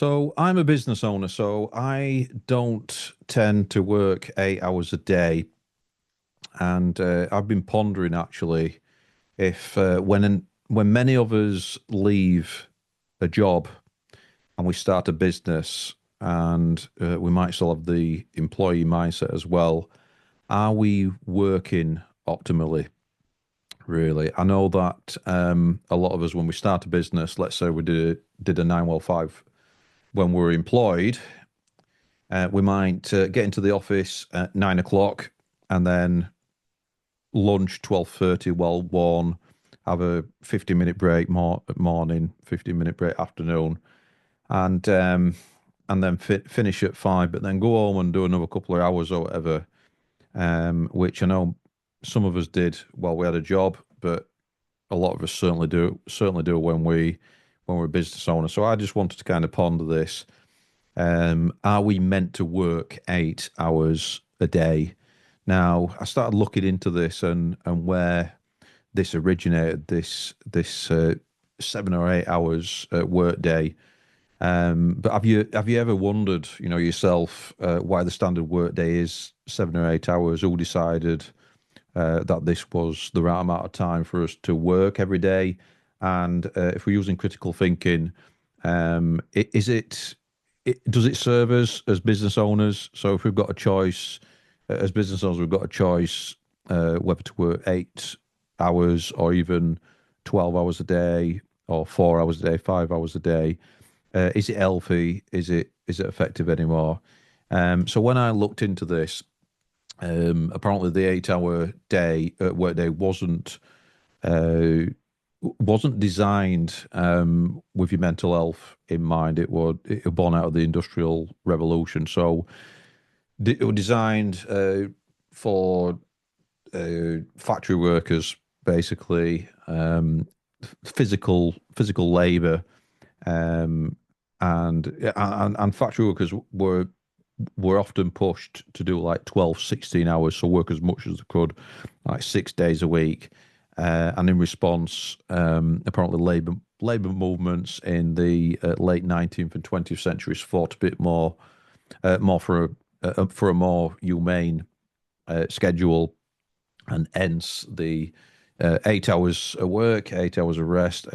So I'm a business owner, so I don't tend to work 8 hours a day. And I've been pondering actually if when many of us leave a job and we start a business, and we might still have the employee mindset as well, are we working optimally? Really, I know that a lot of us, when we start a business, let's say we did a 9 well 5 when we were employed. We might get into the office at 9 o'clock and then lunch 12:30, well one, have a 15-minute break morning, 15-minute break afternoon, and then finish at 5, but then go home and do another couple of hours or whatever. Which I know some of us did while we had a job, but a lot of us certainly do when we're a business owners. So I just wanted to kind of ponder this. Are we meant to work 8 hours a day? Now, I started looking into this and where this originated, this 7 or 8 hours work day. But have you ever wondered, yourself, why the standard work day is 7 or 8 hours? Who decided that this was the right amount of time for us to work every day? And if we're using critical thinking, is does it serve us as business owners? So if we've got a choice, as business owners, we've got a choice whether to work 8 hours or even 12 hours a day or 4 hours a day, 5 hours a day. Is it healthy? Is it effective anymore? So when I looked into this, apparently the 8 hour day workday uh, wasn't designed with your mental health in mind. It was born out of the Industrial Revolution. So it was designed for factory workers, basically, physical labor, um, and factory workers were often pushed to do like 12, 16 hours, so work as much as they could, like 6 days a week. And in response, apparently labor movements in the late 19th and 20th centuries fought a bit more for a more humane schedule, and hence the 8 hours of work, 8 hours of rest,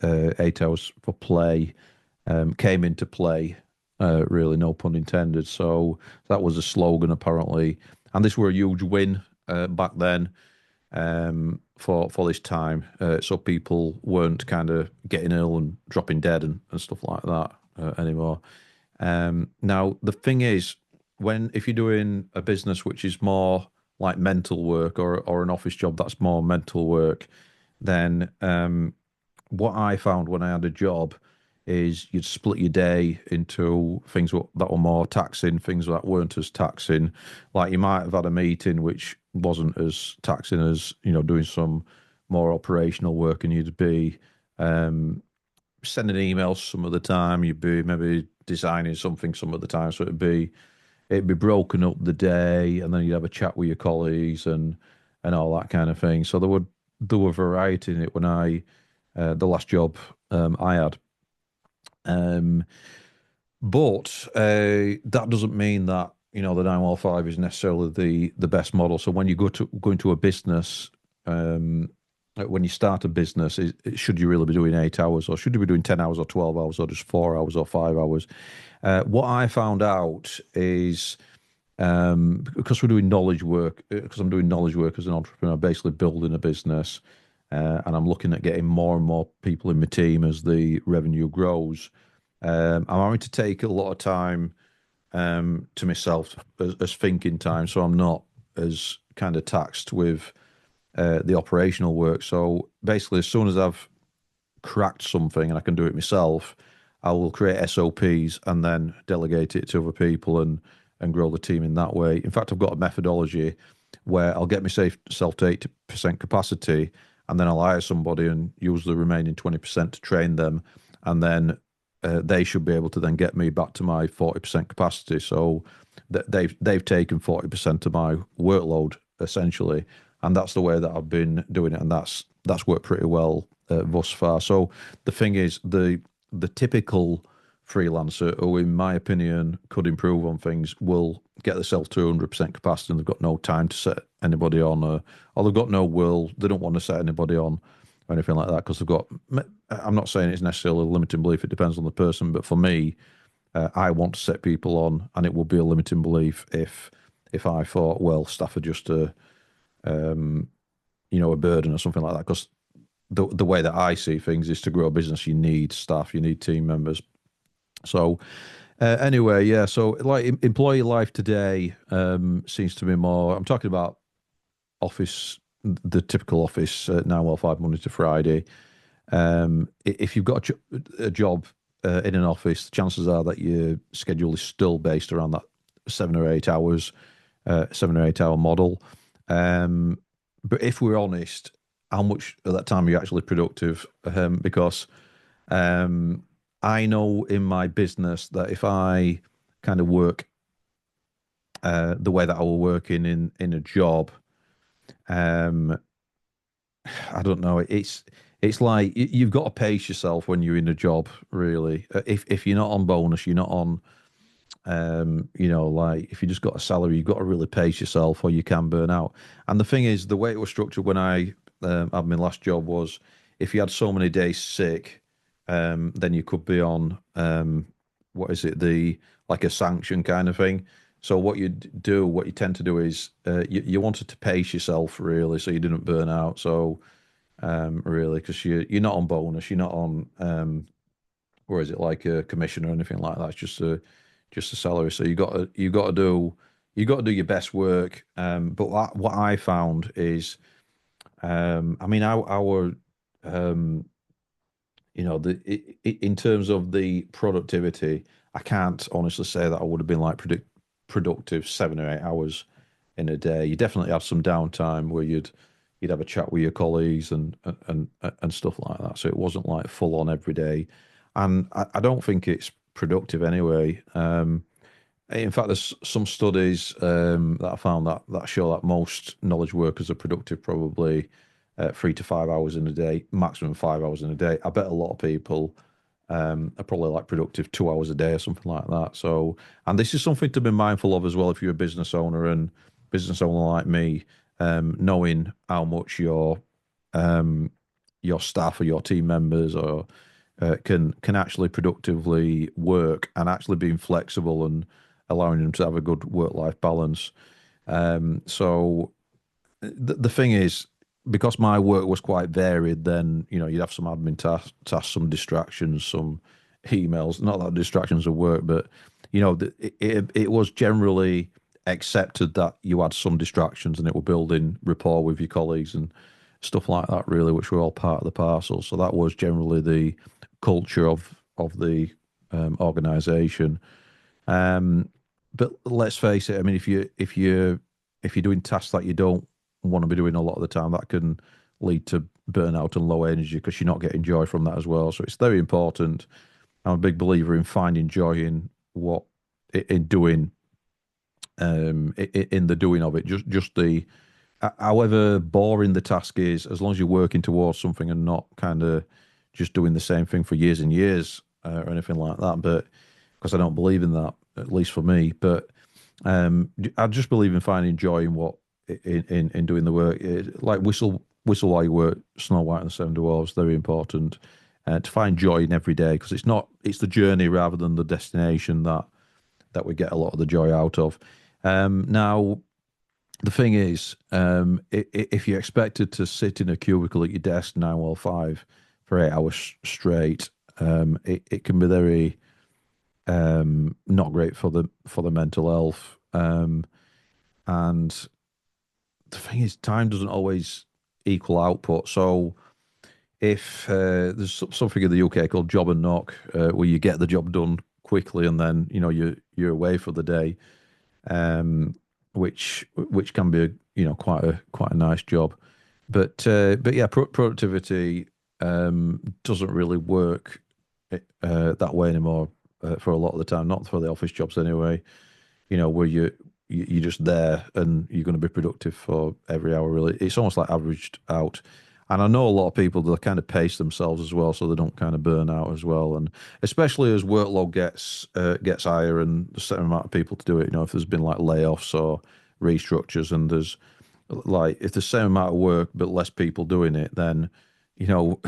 8 hours for play came into play. Really, no pun intended. So that was a slogan apparently, and this were a huge win back then for this time. So people weren't kind of getting ill and dropping dead and stuff like that anymore. Now the thing is, when if you're doing a business which is more like mental work, or an office job that's more mental work, then what I found when I had a job is you'd split your day into things that were more taxing, things that weren't as taxing. Like you might have had a meeting which wasn't as taxing as, doing some more operational work, and you'd be sending emails some of the time, you'd be maybe designing something some of the time. So it'd be broken up the day, and then you'd have a chat with your colleagues and all that kind of thing. So there were variety in it when I the last job I had. Um, but that doesn't mean that the 915 is necessarily the best model. So when you go into a business, when you start a business, should you really be doing 8 hours, or should you be doing 10 hours or 12 hours, or just 4 hours or 5 hours? What I found out is because we're doing knowledge work, because I'm doing knowledge work as an entrepreneur, basically building a business, and I'm looking at getting more and more people in my team as the revenue grows. I'm having to take a lot of time to myself as thinking time, so I'm not as kind of taxed with the operational work. So basically, as soon as I've cracked something and I can do it myself, I will create SOPs and then delegate it to other people and grow the team in that way. In fact, I've got a methodology where I'll get myself to 80% capacity, and then I'll hire somebody and use the remaining 20% to train them, and then they should be able to then get me back to my 40% capacity. So they've taken 40% of my workload essentially, and that's the way that I've been doing it, and that's worked pretty well thus far. So the thing is, the typical freelancer who, in my opinion, could improve on things will get themselves to 100% capacity and they've got no time to set anybody on, or they've got no will, they don't want to set anybody on or anything like that because they've got. I'm not saying it's necessarily a limiting belief, it depends on the person, but for me, I want to set people on, and it will be a limiting belief if I thought, well, staff are just a burden or something like that. Because the way that I see things is to grow a business, you need staff, you need team members. So anyway, yeah. So like employee life today seems to be more. I'm talking about office, the typical office, 9 to 5, Monday to Friday. If you've got a job in an office, the chances are that your schedule is still based around that 7 or 8 hours, 7 or 8 hour model. But if we're honest, how much of that time are you actually productive? Because I know in my business that if I kind of work the way that I will work in a job, um, I don't know. It's like you've got to pace yourself when you're in a job. Really, if you're not on bonus, you're not on. Like if you just got a salary, you've got to really pace yourself, or you can burn out. And the thing is, the way it was structured when I had my last job was, if you had so many days sick, then you could be on what is it, the like a sanction kind of thing. So what you tend to do is you wanted to pace yourself really, so you didn't burn out. So really, because you're not on bonus, you're not on or is it like a commission or anything like that? It's just a salary. So you got to do your best work. But what I found is, I mean, our in terms of the productivity, I can't honestly say that I would have been like productive 7 or 8 hours in a day. You definitely have some downtime where you'd have a chat with your colleagues and stuff like that. So it wasn't like full on every day, and I don't think it's productive anyway. In fact, there's some studies that I found that show that most knowledge workers are productive probably 3 to 5 hours in a day, maximum 5 hours in a day. I bet a lot of people are probably like productive 2 hours a day or something like that. So, and this is something to be mindful of as well if you're a business owner and business owner like me, knowing how much your staff or your team members or can actually productively work and actually being flexible and allowing them to have a good work-life balance. So the thing is, because my work was quite varied, then you'd have some admin tasks, some distractions, some emails. Not that distractions of work, but it was generally accepted that you had some distractions, and it will building rapport with your colleagues and stuff like that. Really, which were all part of the parcel. So that was generally the culture of the organisation. Um, but let's face it. I mean, if you're doing tasks that you don't want to be doing a lot of the time, that can lead to burnout and low energy because you're not getting joy from that as well. So it's very important. I'm a big believer in finding joy in what in doing in the doing of it. Just the however boring the task is, as long as you're working towards something and not kind of just doing the same thing for years and years or anything like that. But because I don't believe in that, at least for me. But I just believe in finding joy in what in doing the work. Like whistle while you work, Snow White and the Seven Dwarfs, very important. To find joy in every day because it's the journey rather than the destination that we get a lot of the joy out of. Now, the thing is, if you're expected to sit in a cubicle at your desk 9 to 5 for 8 hours straight, it can be very not great for the mental health. And the thing is, time doesn't always equal output. So if there's something in the UK called job and knock, where you get the job done quickly and then you're away for the day, which can be quite a nice job, but yeah, productivity doesn't really work that way anymore for a lot of the time. Not for the office jobs anyway. Where you're just there and you're going to be productive for every hour. Really, it's almost like averaged out. And I know a lot of people that kind of pace themselves as well, so they don't kind of burn out as well. And especially as workload gets higher and the certain amount of people to do it. You know, if there's been like layoffs or restructures, and there's like if the same amount of work but less people doing it, then you know,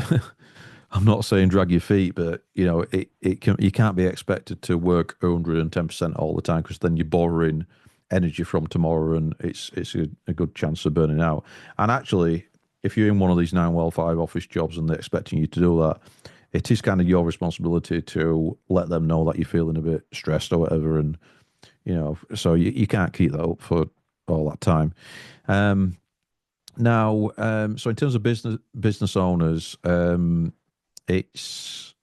I'm not saying drag your feet, but you know, you can't be expected to work 110% all the time because then you're borrowing energy from tomorrow, and it's a good chance of burning out. And actually, if you're in one of these 9 well 5 office jobs and they're expecting you to do that, it is kind of your responsibility to let them know that you're feeling a bit stressed or whatever, and you know, so you can't keep that up for all that time. Um, so in terms of business owners, it's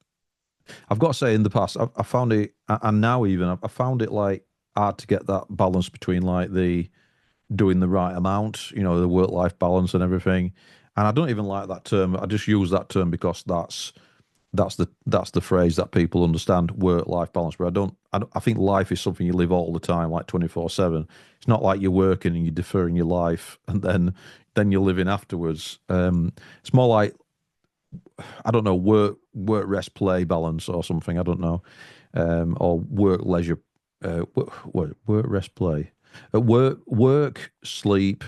I've got to say in the past I found it, and now even I found it like hard to get that balance between like the doing the right amount, you know, the work life balance and everything. And I don't even like that term. I just use that term because that's the phrase that people understand, work life balance. But I think life is something you live all the time, like 24/7. It's not like you're working and you're deferring your life and then you're living afterwards. It's more like, I don't know, work rest play balance or something. I don't know, or work leisure, work rest play, work sleep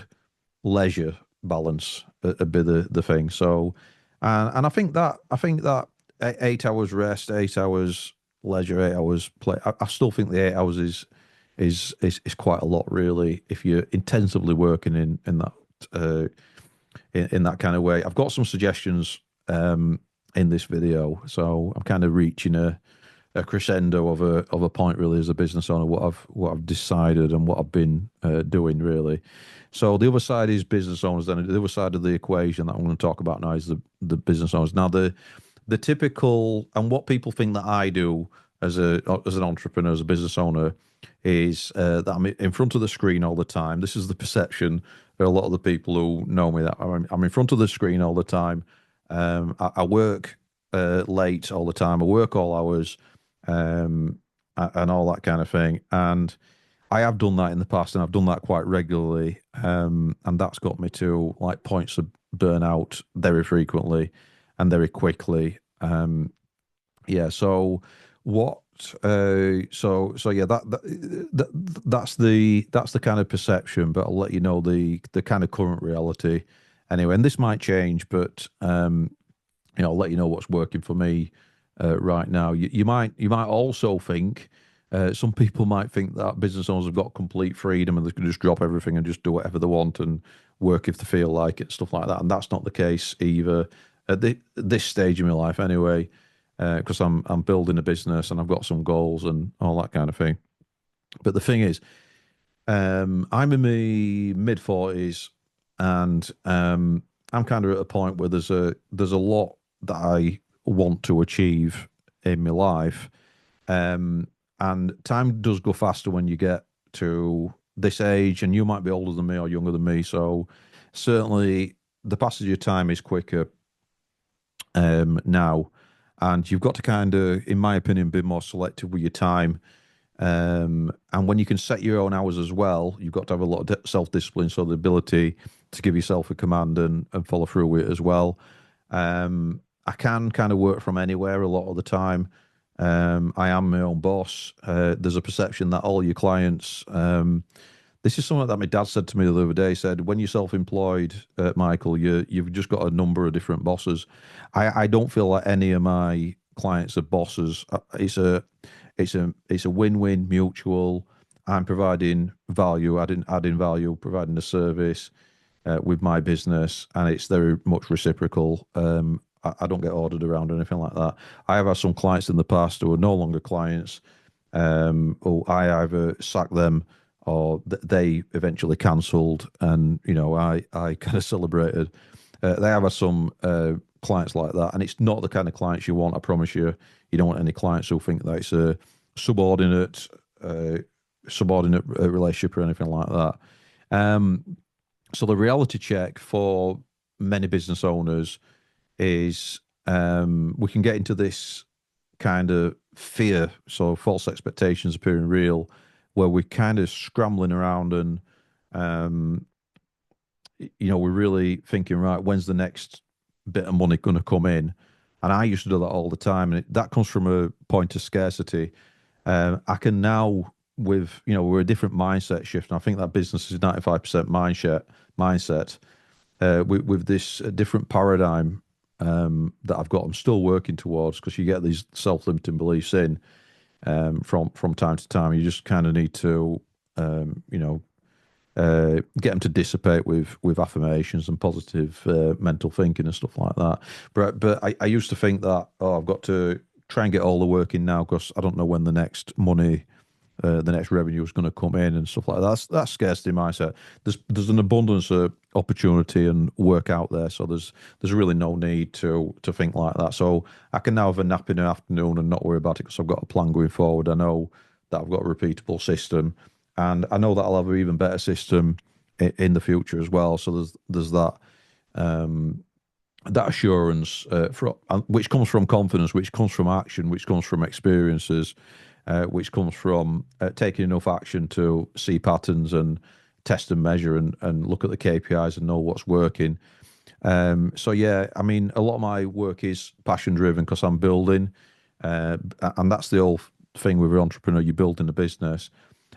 leisure balance would be the thing. So, and I think that 8 hours rest, 8 hours leisure, 8 hours play. I still think the 8 hours is quite a lot, really, if you're intensively working in that in that kind of way. I've got some suggestions in this video, so I'm kind of reaching a crescendo of a point really as a business owner, what I've decided and what I've been doing really. So the other side is business owners. Then the other side of the equation that I'm going to talk about now is the business owners. Now the typical, and what people think that I do as an entrepreneur, as a business owner, is that I'm in front of the screen all the time. This is the perception of a lot of the people who know me, that I'm in front of the screen all the time. I work late all the time. I work all hours, and all that kind of thing. And I have done that in the past, and I've done that quite regularly. And that's got me to like points of burnout very frequently and very quickly. Yeah. So what? So yeah, that's the kind of perception. But I'll let you know the kind of current reality anyway. And this might change, but you know, I'll let you know what's working for me right now. You might also think, some people might think that business owners have got complete freedom and they can just drop everything and just do whatever they want and work if they feel like it, stuff like that. And that's not the case either at this stage in my life, anyway, because I'm building a business and I've got some goals and all that kind of thing. But the thing is, I'm in my mid 40s, and I'm kind of at a point where there's a lot that I want to achieve in my life, um, and time does go faster when you get to this age, and you might be older than me or younger than me, so certainly the passage of time is quicker now, and you've got to kind of, in my opinion, be more selective with your time. And when you can set your own hours as well, you've got to have a lot of self discipline. So the ability to give yourself a command and follow through with it as well. I can kind of work from anywhere a lot of the time. I am my own boss. There's a perception that all your clients, this is something that my dad said to me the other day. He said, when you're self-employed, Michael, you've just got a number of different bosses. I don't feel like any of my clients are bosses. It's a win-win mutual. I'm providing value, adding value, providing a service with my business, and it's very much reciprocal. I don't get ordered around or anything like that. I have had some clients in the past who are no longer clients, who I either sacked them or they eventually cancelled, and you know, I kind of celebrated. They have had some clients like that, and it's not the kind of clients you want. I promise you, you don't want any clients who think that it's a subordinate uh, subordinate relationship or anything like that. Um, so the reality check for many business owners is, we can get into this kind of fear, so false expectations appearing real, where we're kind of scrambling around and, you know, we're really thinking, right, when's the next bit of money going to come in. And I used to do that all the time. And that comes from a point of scarcity. I can now, with, we're a different mindset shift. And I think that business is 95% mindset. With this different paradigm that I've got, I'm still working towards, because you get these self-limiting beliefs in from time to time. You just kind of need to, get them to dissipate with affirmations and positive mental thinking and stuff like that. But I used to think that, oh, I've got to try and get all the work in now, because I don't know when the next revenue is going to come in and stuff like that. That's scarcity mindset. There's an abundance of opportunity and work out there, so there's really no need to think like that. So I can now have a nap in the afternoon and not worry about it, because I've got a plan going forward. I know that I've got a repeatable system, and I know that I'll have an even better system in the future as well. So there's that that assurance which comes from confidence, which comes from action, which comes from experiences, which comes from taking enough action to see patterns and test and measure and look at the KPIs and know what's working. So yeah, I mean, a lot of my work is passion driven, because I'm building, and that's the whole thing with an entrepreneur. You're building a business,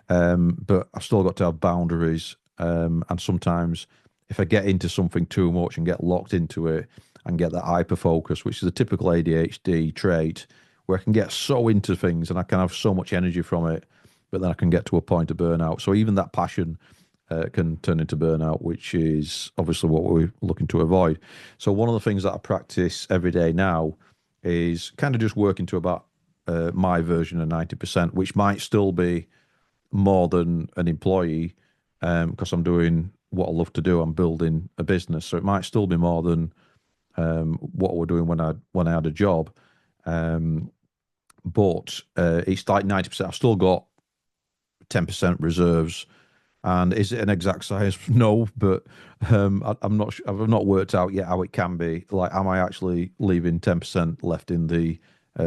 but I've still got to have boundaries. And sometimes, if I get into something too much and get locked into it and get that hyper focus, which is a typical ADHD trait, where I can get so into things and I can have so much energy from it, but then I can get to a point of burnout. So even that passion can turn into burnout, which is obviously what we're looking to avoid. So one of the things that I practice every day now is kind of just working to about my version of 90%, which might still be more than an employee, because I'm doing what I love to do. I'm building a business, so it might still be more than what we're doing when I had a job. But it's like 90%. I've still got 10% reserves. And is it an exact science? No, but I'm not. I've not worked out yet how it can be. Like, am I actually leaving 10% left in the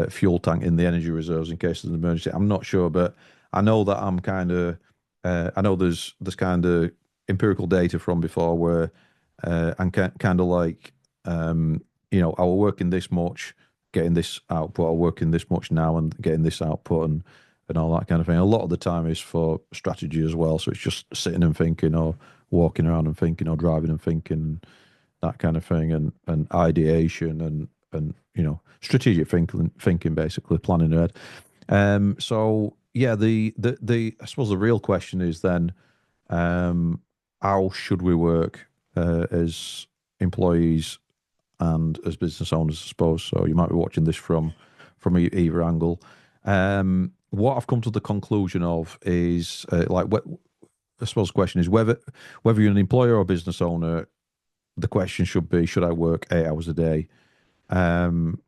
fuel tank, in the energy reserves, in case of an emergency? I'm not sure, but I know that I'm kind of. I know there's kind of empirical data from before where I'm kind of like, I will work in this much, getting this output. I'll work in this much now and getting this output, and all that kind of thing. A lot of the time is for strategy as well. So it's just sitting and thinking, or walking around and thinking, or driving and thinking, that kind of thing, and ideation and strategic thinking, basically planning ahead. So yeah, the I suppose the real question is then, how should we work as employees and as business owners, I suppose. So you might be watching this from either angle. What I've come to the conclusion of is I suppose the question is whether you're an employer or business owner, the question should be, should I work 8 hours a day? Um,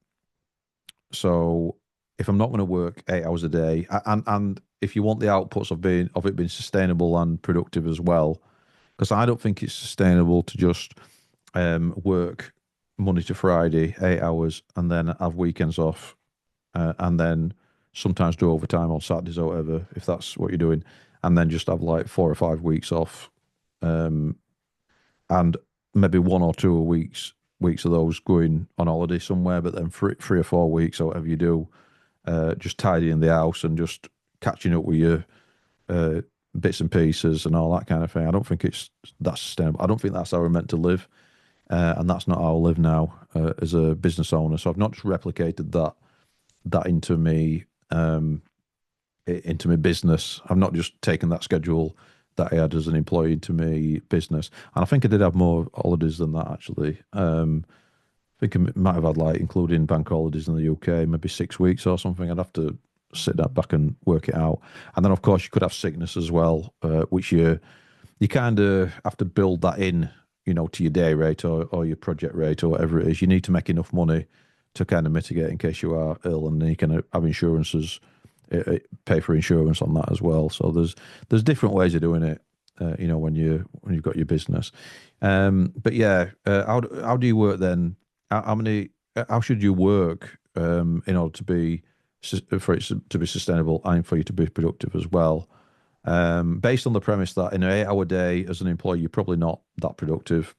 so if I'm not going to work 8 hours a day, and if you want the outputs of it being sustainable and productive as well, because I don't think it's sustainable to just work Monday to Friday 8 hours and then have weekends off, and then sometimes do overtime on Saturdays or whatever, if that's what you're doing, and then just have like 4 or 5 weeks off, um, and maybe 1 or 2 weeks of those going on holiday somewhere, but then 3 or 4 weeks or whatever you do, just tidying the house and just catching up with your uh, bits and pieces and all that kind of thing. I don't think that's sustainable. I don't think that's how we're meant to live, and that's not how I live now as a business owner. So I've not just replicated that into my business. I've not just taken that schedule that I had as an employee into my business. And I think I did have more holidays than that, actually. I think I might have had, like, including bank holidays in the UK, maybe 6 weeks or something. I'd have to sit that back and work it out. And then, of course, you could have sickness as well, which you kind of have to build that in, to your day rate or your project rate or whatever it is. You need to make enough money to kind of mitigate in case you are ill, and then you can have insurances, pay for insurance on that as well. So there's different ways of doing it, when you've got your business. But yeah, how do you work then? How should you work in order for it to be sustainable and for you to be productive as well? Based on the premise that in an 8 hour day as an employee, you're probably not that productive.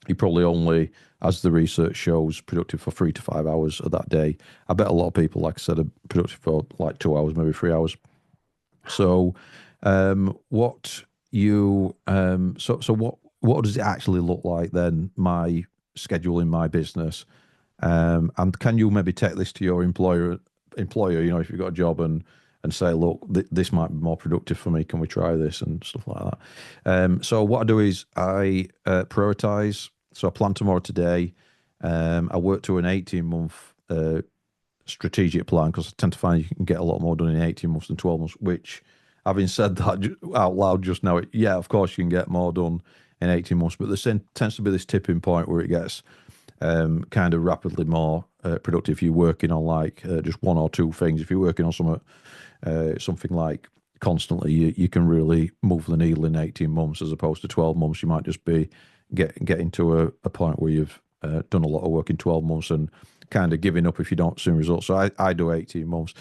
You're probably only, as the research shows, productive for 3 to 5 hours of that day. I bet a lot of people, like I said, are productive for like 2 hours, maybe 3 hours. So, what you so what does it actually look like then? My schedule in my business, and can you maybe take this to your employer? You know, if you've got a job and say, look, this might be more productive for me. Can we try this and stuff like that? So what I do is I prioritize. So I plan tomorrow today. I work to an 18-month strategic plan because I tend to find you can get a lot more done in 18 months than 12 months, which, having said that out loud just now, yeah, of course you can get more done in 18 months, but there tends to be this tipping point where it gets kind of rapidly more productive. If you're working on like just one or two things, if you're working on something like constantly, you can really move the needle in 18 months as opposed to 12 months. You might just be getting to a point where you've done a lot of work in 12 months and kind of giving up if you don't see results. So I do 18 months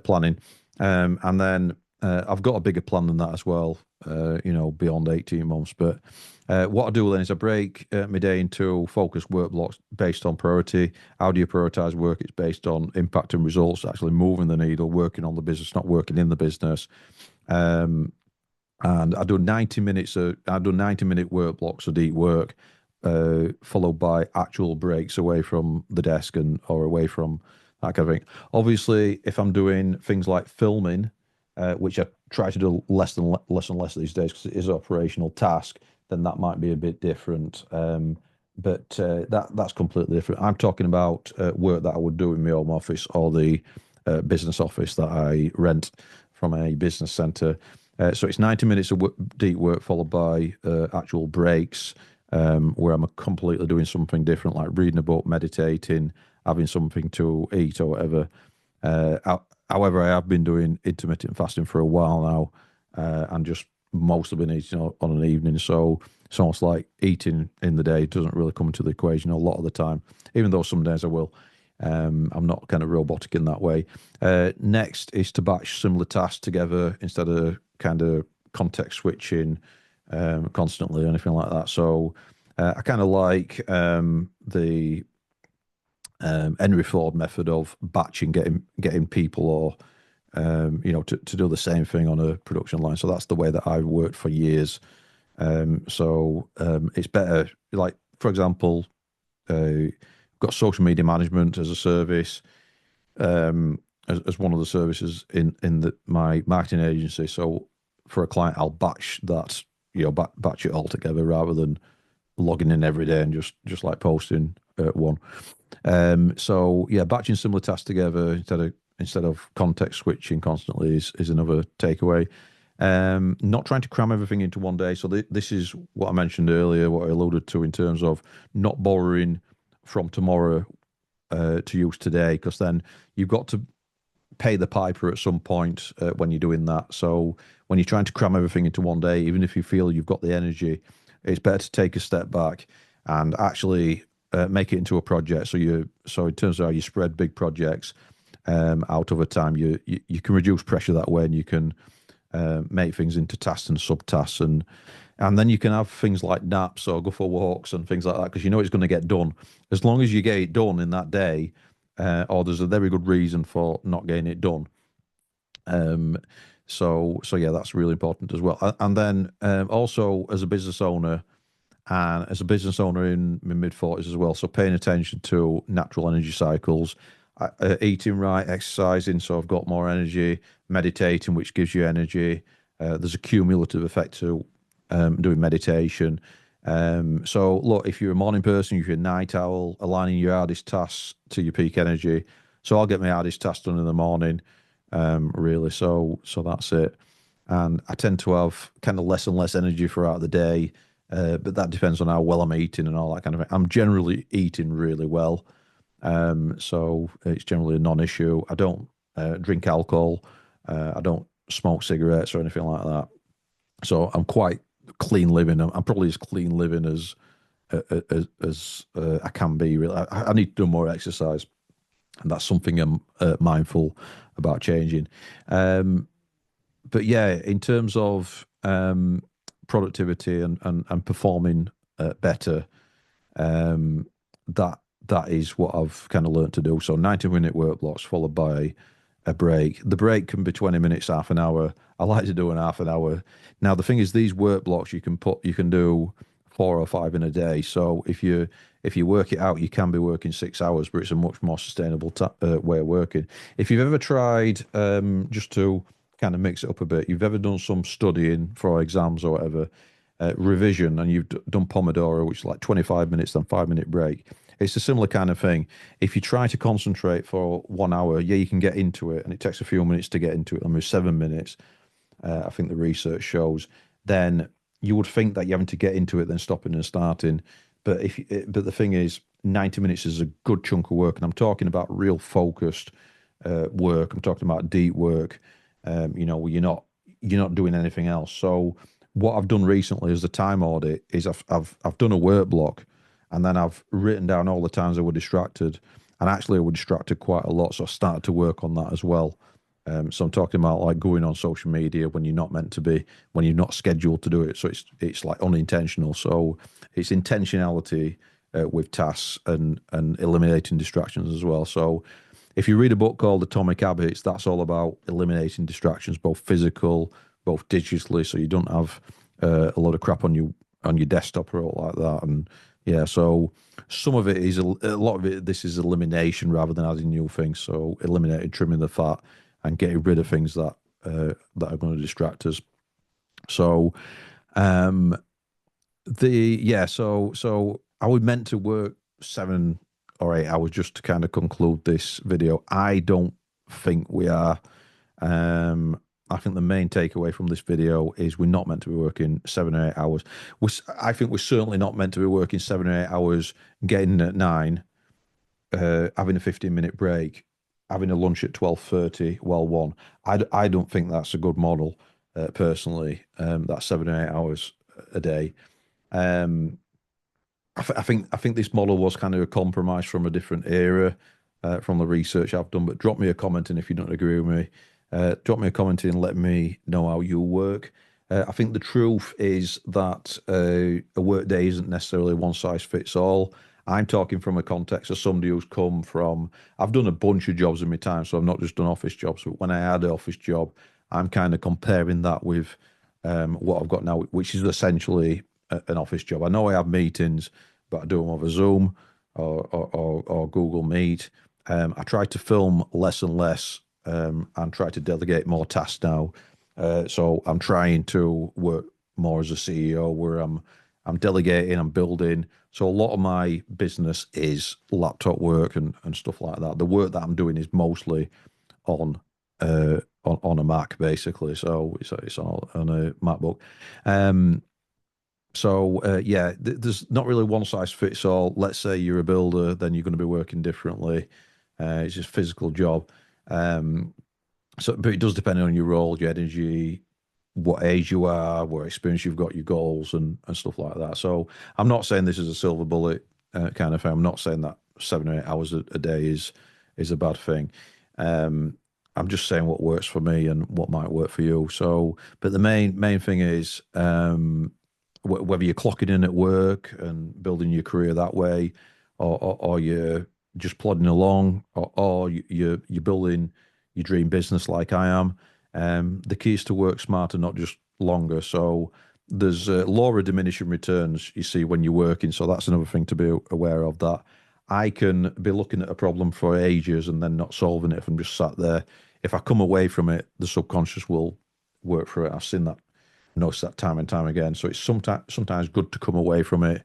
planning. And then I've got a bigger plan than that as well, beyond 18 months. But what I do then is I break my day into focused work blocks based on priority. How do you prioritize work? It's based on impact and results, actually moving the needle, working on the business, not working in the business. Um, and I do 90-minute work blocks of deep work, followed by actual breaks away from the desk and or away from that kind of thing. Obviously, if I'm doing things like filming, which I try to do less and less these days because it is an operational task, then that might be a bit different. But that's completely different. I'm talking about work that I would do in my home office or the business office that I rent from a business centre. So it's 90 minutes of deep work followed by actual breaks where I'm completely doing something different, like reading a book, meditating, having something to eat or whatever. However, I have been doing intermittent fasting for a while now, and just mostly been eating on an evening. So it's almost like eating in the day doesn't really come into the equation a lot of the time, even though some days I will. I'm not kind of robotic in that way. Next is to batch similar tasks together instead of kind of context switching constantly or anything like that. So I kind of like the Henry Ford method of batching, getting people or to do the same thing on a production line. So that's the way that I've worked for years. It's better. Like for example, got social media management as a service, as one of the services in my marketing agency. So for a client, I'll batch that, batch it all together rather than logging in every day and just like posting one. So yeah, batching similar tasks together instead of context switching constantly is another takeaway. Not trying to cram everything into one day. So this is what I mentioned earlier, what I alluded to in terms of not borrowing from tomorrow to use today, because then you've got to pay the piper at some point when you're doing that. So when you're trying to cram everything into one day, even if you feel you've got the energy, it's better to take a step back and actually make it into a project. So in terms of how you spread big projects out over time, you can reduce pressure that way, and you can make things into tasks and subtasks, and then you can have things like naps or go for walks and things like that because you know it's going to get done. As long as you get it done in that day, or there's a very good reason for not getting it done. Um, so yeah, that's really important as well. And then also as a business owner in my mid 40s as well, so paying attention to natural energy cycles, eating right, exercising, so I've got more energy, meditating, which gives you energy. There's a cumulative effect to doing meditation. So look, if you're a morning person, if you're a night owl, aligning your hardest tasks to your peak energy. So I'll get my hardest tasks done in the morning, really. So that's it. And I tend to have kind of less and less energy throughout the day, but that depends on how well I'm eating and all that kind of thing. I'm generally eating really well, so it's generally a non-issue. I don't drink alcohol. I don't smoke cigarettes or anything like that. So I'm quite clean living. I'm probably as clean living as I can be. Really, I need to do more exercise, and that's something I'm mindful about changing. But yeah, in terms of productivity and performing better, Um, that that is what I've kind of learned to do. So 90-minute work blocks followed by a break. The break can be 20 minutes, half an hour. I like to do an half an hour. Now the thing is, these work blocks you can do 4 or 5 in a day. So if you work it out, you can be working 6 hours, but it's a much more sustainable way of working. If you've ever tried, just to kind of mix it up a bit, you've ever done some studying for exams or whatever, revision, and you've done Pomodoro, which is like 25 minutes, then 5 minute break. It's a similar kind of thing. If you try to concentrate for 1 hour, yeah, you can get into it, and it takes a few minutes to get into it. I mean, 7 minutes, I think the research shows. Then you would think that you're having to get into it, then stopping and starting. But but the thing is, 90 minutes is a good chunk of work, and I'm talking about real focused work. I'm talking about deep work. Where you're not doing anything else. So what I've done recently as a time audit is I've done a work block, and then I've written down all the times I were distracted, and actually I was distracted quite a lot. So I started to work on that as well. So I'm talking about like going on social media when you're not meant to be, when you're not scheduled to do it. So it's like unintentional. So it's intentionality with tasks and eliminating distractions as well. So if you read a book called Atomic Habits, that's all about eliminating distractions, both physical, both digitally, so you don't have a lot of crap on your desktop or all like that. And yeah, so some of it is a lot of it. This is elimination rather than adding new things. So eliminating, trimming the fat, and getting rid of things that are going to distract us. So um, so I was meant to work 7 or 8 hours just to kind of conclude this video. I don't think we are. Um, I think the main takeaway from this video is we're not meant to be working 7 or 8 hours. I think we're certainly not meant to be working 7 or 8 hours, getting in at 9, having a 15-minute break, having a lunch at 12:30, well, one. I don't think that's a good model, personally. That's 7 or 8 hours a day. Um, I think this model was kind of a compromise from a different era, from the research I've done. But drop me a comment, and if you don't agree with me, drop me a comment and let me know how you work. I think the truth is that a work day isn't necessarily one size fits all. I'm talking from a context of somebody who's come from. I've done a bunch of jobs in my time, so I've not just done office jobs. But when I had an office job, I'm kind of comparing that with what I've got now, which is essentially an office job. I know I have meetings, but I do them over Zoom or Google Meet. I try to film less and less, and try to delegate more tasks now. So I'm trying to work more as a CEO, where I'm delegating, I'm building. So a lot of my business is laptop work and stuff like that. The work that I'm doing is mostly on on a Mac, basically. So it's on a MacBook. Um, yeah, there's not really one size fits all. Let's say you're a builder, then you're going to be working differently. It's just a physical job. Um, but it does depend on your role, your energy, what age you are, what experience you've got, your goals, and stuff like that. So I'm not saying this is a silver bullet kind of thing. I'm not saying that 7 or 8 hours a day is a bad thing. Um, I'm just saying what works for me and what might work for you. So, but the main thing is, whether you're clocking in at work and building your career that way, or you're just plodding along, or you're building your dream business like I am. The key is to work smarter, not just longer. So there's a law of diminishing returns, you see, when you're working. So that's another thing to be aware of, that I can be looking at a problem for ages and then not solving it if I'm just sat there. If I come away from it, the subconscious will work for it. I've seen that, noticed that time and time again. So it's sometimes good to come away from it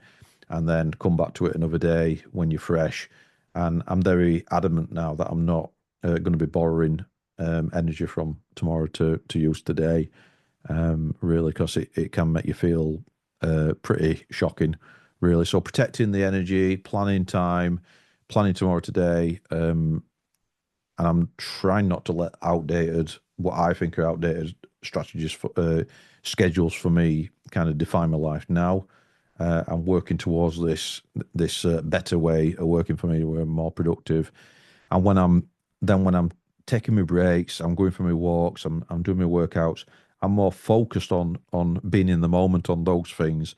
and then come back to it another day when you're fresh. And I'm very adamant now that I'm not going to be borrowing energy from tomorrow to use today, really, because it can make you feel pretty shocking, really. So protecting the energy, planning time, planning tomorrow today, and I'm trying not to let what I think are outdated strategies for schedules for me kind of define my life now. I'm working towards this better way of working for me, where I'm more productive. And when I'm taking my breaks, I'm going for my walks, I'm doing my workouts. I'm more focused on being in the moment on those things,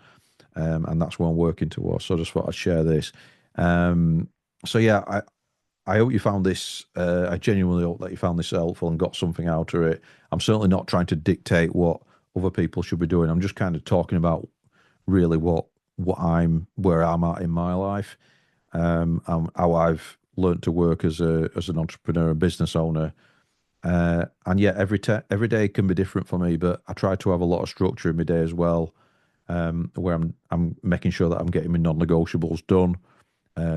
and that's what I'm working towards. So I just thought I'd share this. Um, so yeah, I hope you found this. I genuinely hope that you found this helpful and got something out of it. I'm certainly not trying to dictate what other people should be doing. I'm just kind of talking about really what I'm where I'm at in my life, and how I've learned to work as an entrepreneur and business owner. And yeah, every day can be different for me, but I try to have a lot of structure in my day as well, where I'm making sure that I'm getting my non-negotiables done.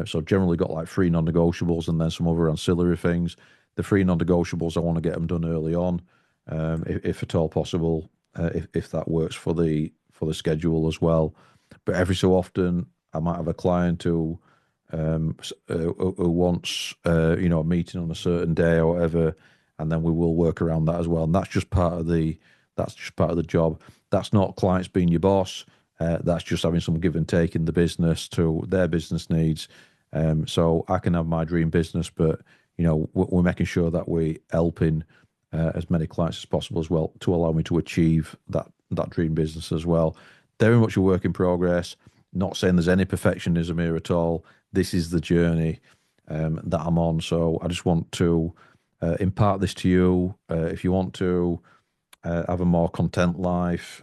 So I've generally got like three non-negotiables and then some other ancillary things. The three non-negotiables, I want to get them done early on, if at all possible, if that works for the schedule as well. But every so often, I might have a client who wants a meeting on a certain day or whatever, and then we will work around that as well. And that's just part of the job. That's not clients being your boss. That's just having some give and take in the business to their business needs. So I can have my dream business, but we're making sure that we're helping as many clients as possible as well to allow me to achieve that dream business as well. Very much a work in progress. Not saying there's any perfectionism here at all. This is the journey that I'm on. So I just want to impart this to you. If you want to have a more content life,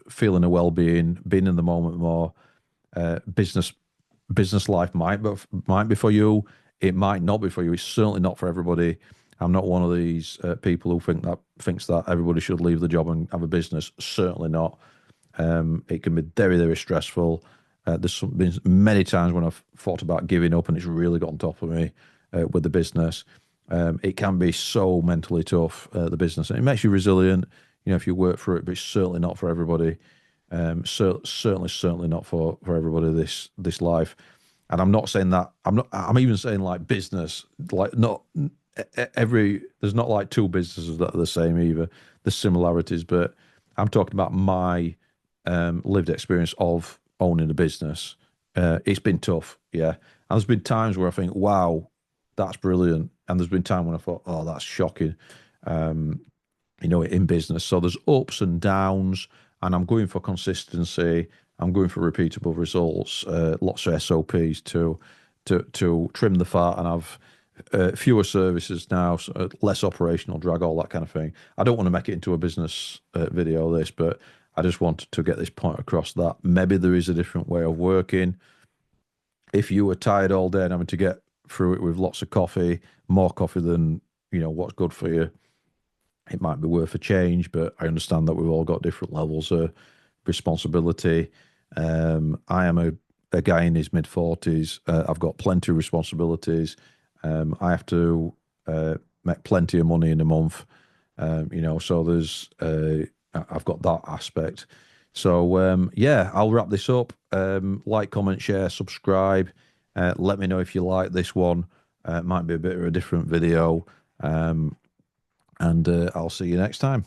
feeling a well-being, being in the moment more, business life might be for you. It might not be for you. It's certainly not for everybody. I'm not one of these people who thinks that everybody should leave the job and have a business. Certainly not. It can be very, very stressful. Been many times when I've thought about giving up and it's really got on top of me with the business. It can be so mentally tough, the business. And it makes you resilient, if you work for it, but it's certainly not for everybody. Certainly not for everybody this life. And I'm not saying that. I'm even saying like business, like not there's not like two businesses that are the same either. There's similarities, but I'm talking about my lived experience of owning a business. It's been tough, yeah. And there's been times where I think, wow, that's brilliant. And there's been time when I thought, oh, that's shocking, in business. So there's ups and downs, and I'm going for consistency. I'm going for repeatable results, lots of SOPs to trim the fat and have fewer services now, so less operational drag, all that kind of thing. I don't want to make it into a business video, this, but I just wanted to get this point across that maybe there is a different way of working. If you were tired all day and having to get through it with lots of coffee, more coffee than what's good for you, it might be worth a change. But I understand that we've all got different levels of responsibility. I am a guy in his mid 40s. I've got plenty of responsibilities. I have to make plenty of money in a month. So I've got that aspect. So yeah, I'll wrap this up. Like, comment, share, subscribe. Let me know if you like this one. It might be a bit of a different video. And I'll see you next time.